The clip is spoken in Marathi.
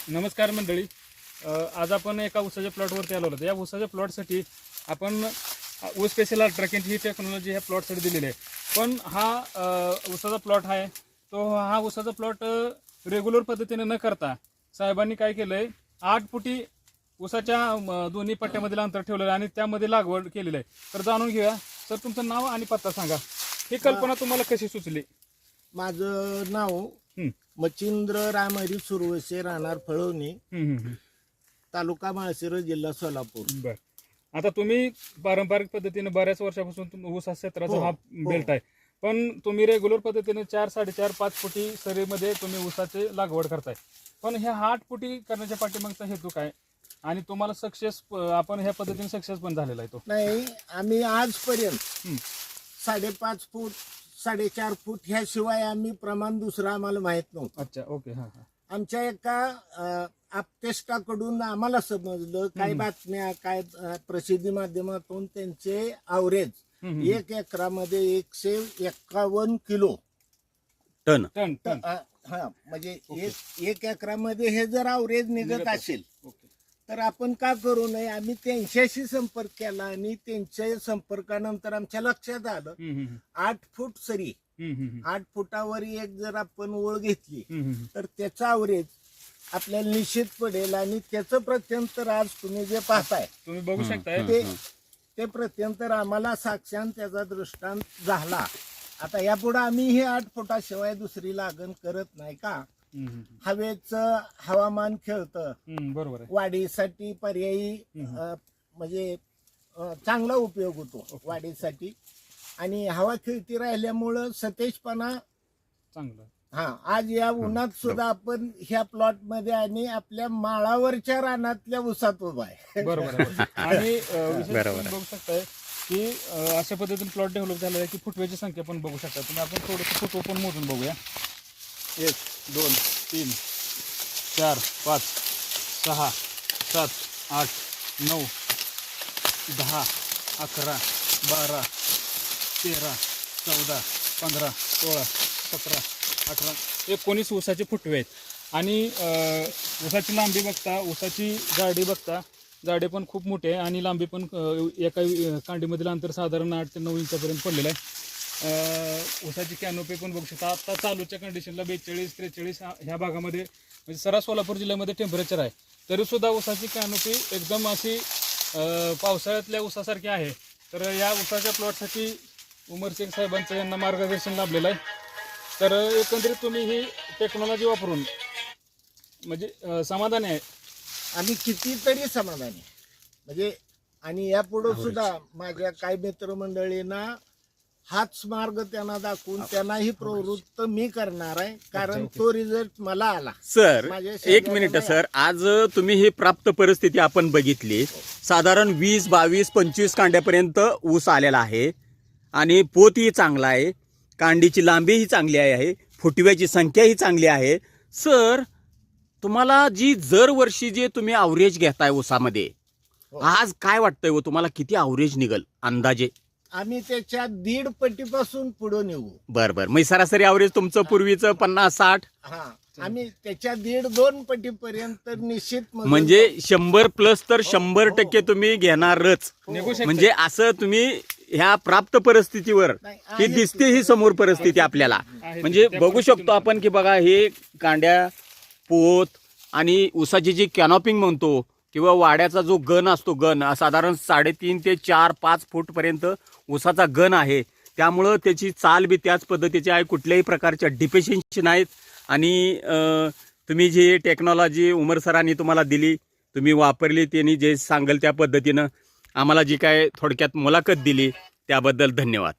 नमस्कार मंडळी. आज आपण एका ऊसाच्या प्लॉटवरती आलो होतो. या ऊसाच्या प्लॉटसाठी आपण ऊस स्पेशल अल्ट्रा केंट ही टेक्नॉलॉजी ह्या प्लॉटसाठी दिलेली आहे. पण हा ऊसाचा प्लॉट आहे तो हा ऊसाचा प्लॉट रेग्युलर पद्धतीने न करता साहेबांनी काय केलंय, 8 फुटी ऊसाच्या दोन्ही पट्ट्यामधील अंतर ठेवलेलं आहे आणि त्यामध्ये लागवड केलेली आहे. तर जाणून घेऊया. सर, तुमचं नाव आणि पत्ता सांगा. ही कल्पना तुम्हाला कशी सुचली? माझं नाव मच्छिंद्र रामहरी सुरवसे, राहणार फळवणी, तालुका माळशिरस, जिल्हा सोलापूर. बर. आता तुम्ही पारंपरिक पद्धतीने बऱ्याच वर्षापासून ऊस क्षेत्राचा हा बेल्ट आहे, पण तुम्ही रेग्युलर पद्धतीने 4, 4.5, 5 फुटी सरीमध्ये तुम्ही ऊसाची लागवड करताय. पण ह्या 8 फुटी करण्याच्या पाठीमागचा हेतू काय आणि तुम्हाला सक्सेस आपण ह्या पद्धतीने सक्सेस पण झालेला आहे तो? नाही, आम्ही आजपर्यंत 5.5 फूट 4.5 फूट ह्याशिवाय आम्ही प्रमाण दुसरं आम्हाला माहित नव्हतं. अच्छा, ओके. हा. आमच्या एका आपतेष्टाकडून आम्हाला समजलं, काही बातम्या, काय प्रसिद्धी माध्यमातून त्यांचे ॲव्हरेज 1 एकरामध्ये 151 किलो टन टन टन हा, म्हणजे 1 एकरामध्ये हे जर ॲव्हरेज निघत असेल तर आपण का करू नये. आम्ही त्यांच्याशी संपर्क केला आणि त्यांच्या संपर्कानंतर आमच्या लक्षात आलं 8 फूट सरी, 8 फुटावर एक जर आपण ओळ घेतली तर त्याचा ॲव्हरेज आपल्याला निश्चित पडेल. आणि त्याचं प्रत्यंतर आज तुम्ही जे पाहताय, तुम्ही बघू शकताय, ते प्रत्यंतर आम्हाला साक्षात त्याचा दृष्टांत झाला. आता यापुढे आम्ही हे 8 फुटाशिवाय दुसरी लागण करत नाही. का? हवेचं हवामान खेळतं, बरोबर आहे. वाढीसाठी पर्यायी म्हणजे चांगला उपयोग होतो वाढीसाठी. आणि हवा खेळती राहिल्यामुळं सतेजपणा चांगलं. आज या उन्हात सुद्धा आपण ह्या प्लॉट मध्ये आणि आपल्या माळावरच्या रानातल्या ऊसात उभा आहे. बरोबर आहे. आणि बघू शकताय की अशा पद्धतीने प्लॉट डेव्हलप झालेला आहे की फुटव्याची संख्या पण बघू शकता तुम्ही. आपण थोडंसं फुटवं पण मोजून बघूया. 1, 2, 3, 4, 5, 6, 7, 8, 9, 10, 11, 12, 13, 14, 15, 16, 17, 18, 19 ऊसाचे फुटवे आहेत. आणि ऊसाची लांबी बघता, ऊसाची जाडी बघता, जाडी पण खूप मोठी आहे आणि लांबी पण एका कांडीमधील अंतर साधारण 8 ते 9 इंचापर्यंत पडलेलं आहे. ऊसाची कॅनोपी पण बघू शकता. आता चालूच्या कंडिशनला 42-43 ह्या भागामध्ये म्हणजे सरास सोलापूर जिल्ह्यामध्ये टेम्परेचर आहे, तरी सुद्धा ऊसाची कॅनोपी एकदम अशी पावसाळ्यातल्या ऊसासारखी आहे. तर या ऊसाच्या प्लॉटसाठी उमरसिंग साहेबांचं यांना मार्गदर्शन लाभलेलं आहे. तर एकंदरीत तुम्ही ही टेक्नॉलॉजी वापरून म्हणजे समाधानी आहे? आम्ही कितीतरी समाधानी म्हणजे. आणि यापुढे सुद्धा माझ्या काही मित्रमंडळींना हाच मार्ग त्यांना दाखवून त्यांनाही प्रवृत्त मी करणार आहे, कारण तो रिझल्ट मला आला. Sir, 1 minute sir. आज तुम्ही ही प्राप्त परिस्थिती आपण बघितली. साधारण 20, 22, 25 कांड्यापर्यंत ऊस आलेला आहे आणि पोतही चांगला आहे, कांडीची लांबीही चांगली आहे, फुटव्याची संख्याही चांगली आहे. सर, तुम्हाला जी दरवर्षी जे तुम्ही ॲव्हरेज घेताय ऊसामध्ये, आज काय वाटतंय व तुम्हाला किती ॲव्हरेज निघल अंदाजे? आम्ही त्याच्या 1.5 पटीपासून पुढे निघू. बरं. मग सरासरी ॲव्हरेज तुमचं पूर्वीचं 50-60, आम्ही त्याच्या 1.5-2 पटीपर्यंत निश्चित म्हणजे 100+ तर 100% तुम्ही घेणारच. म्हणजे असं तुम्ही ह्या प्राप्त परिस्थितीवर ही दिसते ही समोर परिस्थिती आपल्याला. म्हणजे बघू शकतो आपण की बघा, हे कांड्या, पोत आणि ऊसाची जी कॅनॉपिंग म्हणतो किंवा वाड्याचा जो गण असतो, गण साधारण 3.5 ते 4-5 फूट पर्यंत ऊसाचा गण आहे. त्यामुळं त्याची चाल बी त्याच पद्धतीची आहे, कुठल्याही प्रकारच्या डिफिशियन्सी नाहीत. आणि तुम्ही जी टेक्नॉलॉजी उमर सरांनी तुम्हाला दिली, तुम्ही वापरली, त्यांनी जे सांगेल त्या पद्धतीनं आम्हाला जी काय थोडक्यात मुलाखत दिली त्याबद्दल धन्यवाद.